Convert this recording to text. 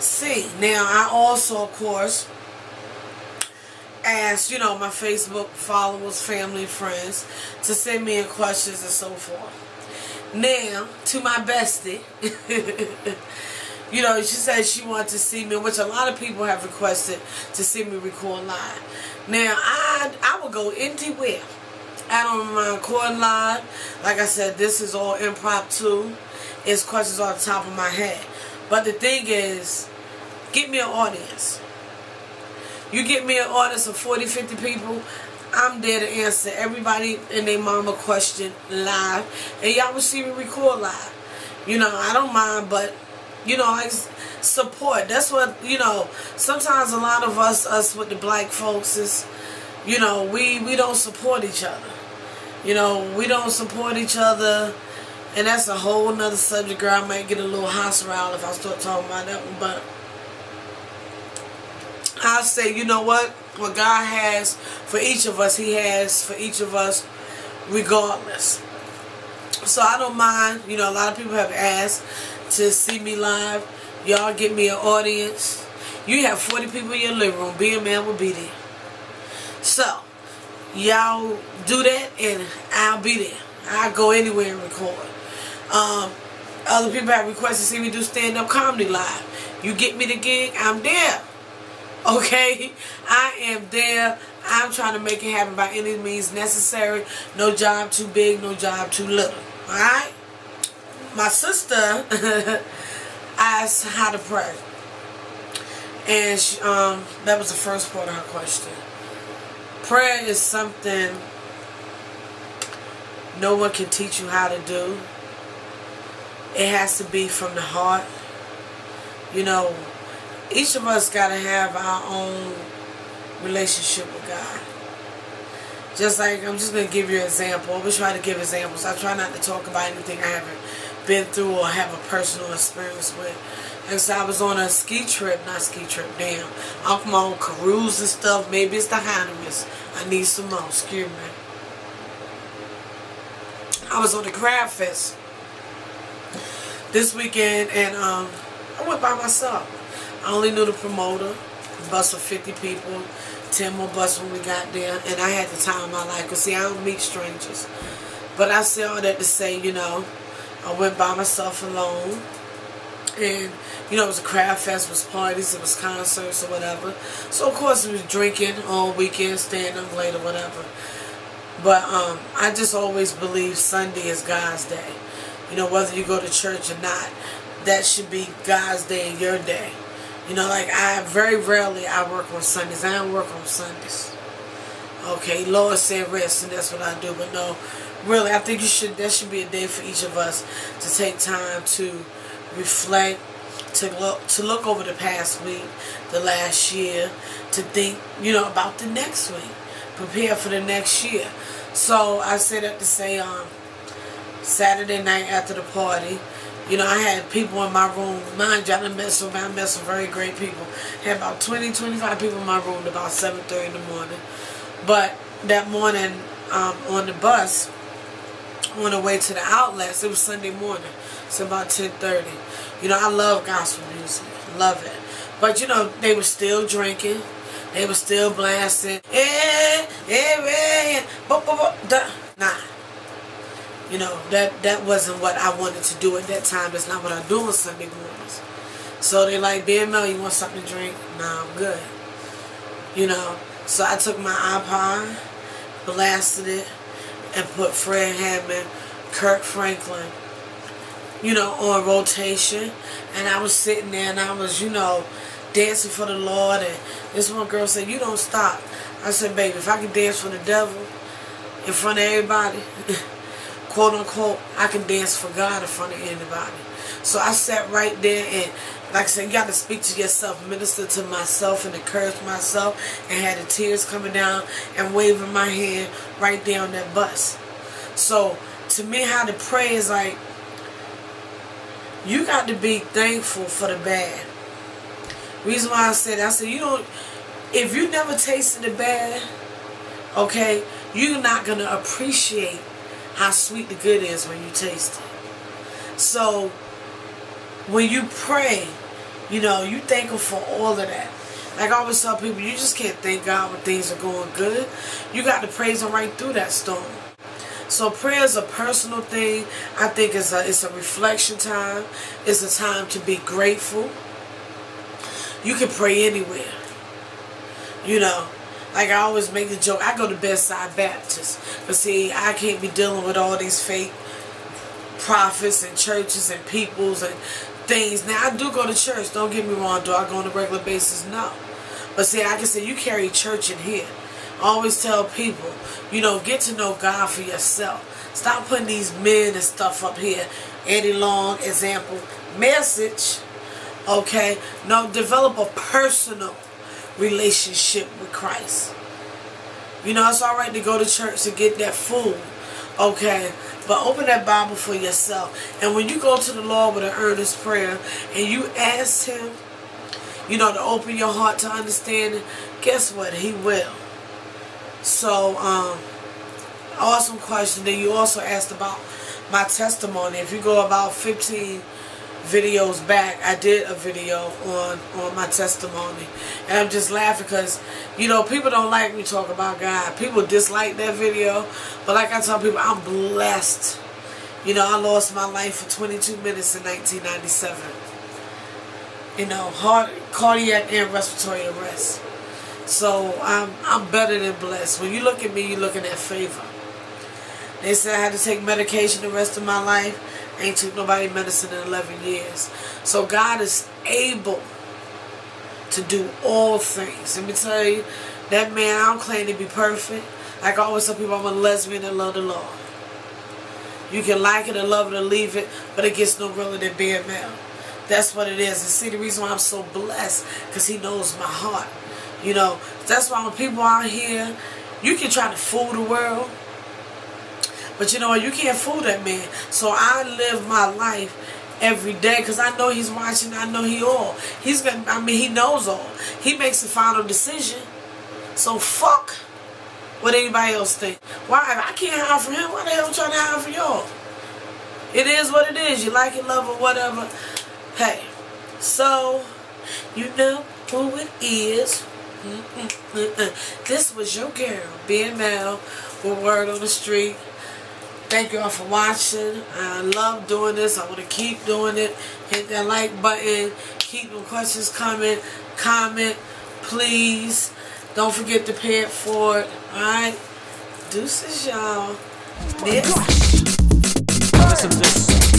see. Now, I also, of course, ask, my Facebook followers, family, friends to send me in questions and so forth. Now, to my bestie, she said she wanted to see me, which a lot of people have requested to see me record live. Now, I will go anywhere. I don't mind recording live. Like I said, this is all impromptu. It's questions off the top of my head. But the thing is, get me an audience. You get me an audience of 40, 50 people, I'm there to answer everybody and their mama question live. And y'all will see me record live. I don't mind, but, I support. That's what, sometimes a lot of us with the black folks is, we don't support each other. We don't support each other. And that's a whole nother subject, girl. I might get a little hostile if I start talking about that one. But I'll say, what God has for each of us, He has for each of us regardless. So I don't mind. A lot of people have asked to see me live. Y'all get me an audience. You have 40 people in your living room. Be a man will be there. So, y'all do that and I'll be there. I'll go anywhere and record. Other people have requested to see me do stand-up comedy live. You get me the gig, I'm there. Okay? I am there. I'm trying to make it happen by any means necessary. No job too big, no job too little. Alright? My sister asked how to pray. And she, that was the first part of her question. Prayer is something no one can teach you how to do. It has to be from the heart. Each of us got to have our own relationship with God. Just like, I'm just going to give you an example. We try to give examples. I try not to talk about anything I haven't been through or have a personal experience with. And so I was on a I'm on cruise and stuff. Maybe it's the Hinderness. I need some more. Excuse me. I was on the Crab Fest this weekend, and I went by myself. I only knew the promoter. The bus of 50 people. 10 more buses when we got there. And I had the time of my life. Because, see, I don't meet strangers. But I say all that to say, I went by myself alone. And, it was a Crab Fest. It was parties. It was concerts or whatever. So, of course, we was drinking all weekend, staying up late or whatever. But I just always believe Sunday is God's day. Whether you go to church or not, that should be God's day and your day. I very rarely I work on Sundays. I don't work on Sundays. Okay, Lord said rest, and that's what I do. But no, really, I think that should be a day for each of us to take time to reflect, to look over the past week, the last year, to think, about the next week. Prepare for the next year. So I say that to say, Saturday night after the party, I had people in my room. Mind you, I met some very great people. I had about 20, 25 people in my room about 7:30 in the morning. But that morning, on the bus, on the way to the outlets, it was Sunday morning. So about 10:30. I love gospel music. Love it. But, they were still drinking. They were still blasting. Nah. That wasn't what I wanted to do at that time. That's not what I do on Sunday mornings. So they like, BML, you want something to drink? Nah, I'm good. So I took my iPod, blasted it, and put Fred Hammond, Kirk Franklin, on rotation. And I was sitting there and I was, dancing for the Lord. And this one girl said, you don't stop. I said, baby, if I can dance for the devil in front of everybody, quote unquote, I can dance for God in front of anybody. So I sat right there and, like I said, you got to speak to yourself, minister to myself and encourage myself, and had the tears coming down and waving my hand right there on that bus. So to me, how to pray is like, you got to be thankful for the bad. Reason why I said that, if you never tasted the bad, okay, you're not going to appreciate how sweet the good is when you taste it. So when you pray, You know, you thank Him for all of that. Like I always tell people, you just can't thank God when things are going good. You got to praise Him right through that storm. So prayer is a personal thing. I think it's a reflection time. It's a time to be grateful. You can pray anywhere. You know, like I always make the joke, I go to Bedside Baptist. But see, I can't be dealing with all these fake prophets and churches and peoples and things. Now, I do go to church. Don't get me wrong. Do I go on a regular basis? No. But see, I can say you carry church in here. I always tell people, you know, get to know God for yourself. Stop putting these men and stuff up here. Eddie Long, example, message. Okay? No, develop a personal relationship with Christ. You know, it's alright to go to church to get that food. Okay? But open that Bible for yourself. And when you go to the Lord with an earnest prayer and you ask Him, you know, to open your heart to understanding, guess what? He will. So, awesome question. Then you also asked about my testimony. If you go about 15 videos back, I did a video on my testimony. And I'm just laughing because, you know, people don't like me talk about God. People dislike that video. But like I tell people, I'm blessed. You know, I lost my life for 22 minutes in 1997. You know, heart, cardiac and respiratory arrest. So I'm better than blessed. When you look at me, you're looking at favor. They said I had to take medication the rest of my life. I ain't took nobody medicine in 11 years. So God is able to do all things. Let me tell you, that man, I don't claim to be perfect. Like I always tell people, I'm a lesbian that love the Lord. You can like it or love it or leave it, but it gets no realer than being male. That's what it is. And see, the reason why I'm so blessed, because He knows my heart. You know, that's why when people out here, you can try to fool the world, but you know what? You can't fool that man. So I live my life every day because I know He's watching. I know He's gonna. I mean, He knows all. He makes the final decision. So fuck what anybody else think. Why? If I can't hide from Him, why the hell am I trying to hide from y'all? It is what it is. You like it, love it, whatever. Hey, so you know who it is. This was your girl, being Mel, with Word on the Street. Thank you all for watching. I love doing this. I want to keep doing it. Hit that like button. Keep them questions coming. Comment, please. Don't forget to pay it forward. Alright? Deuces, y'all. Listen to this.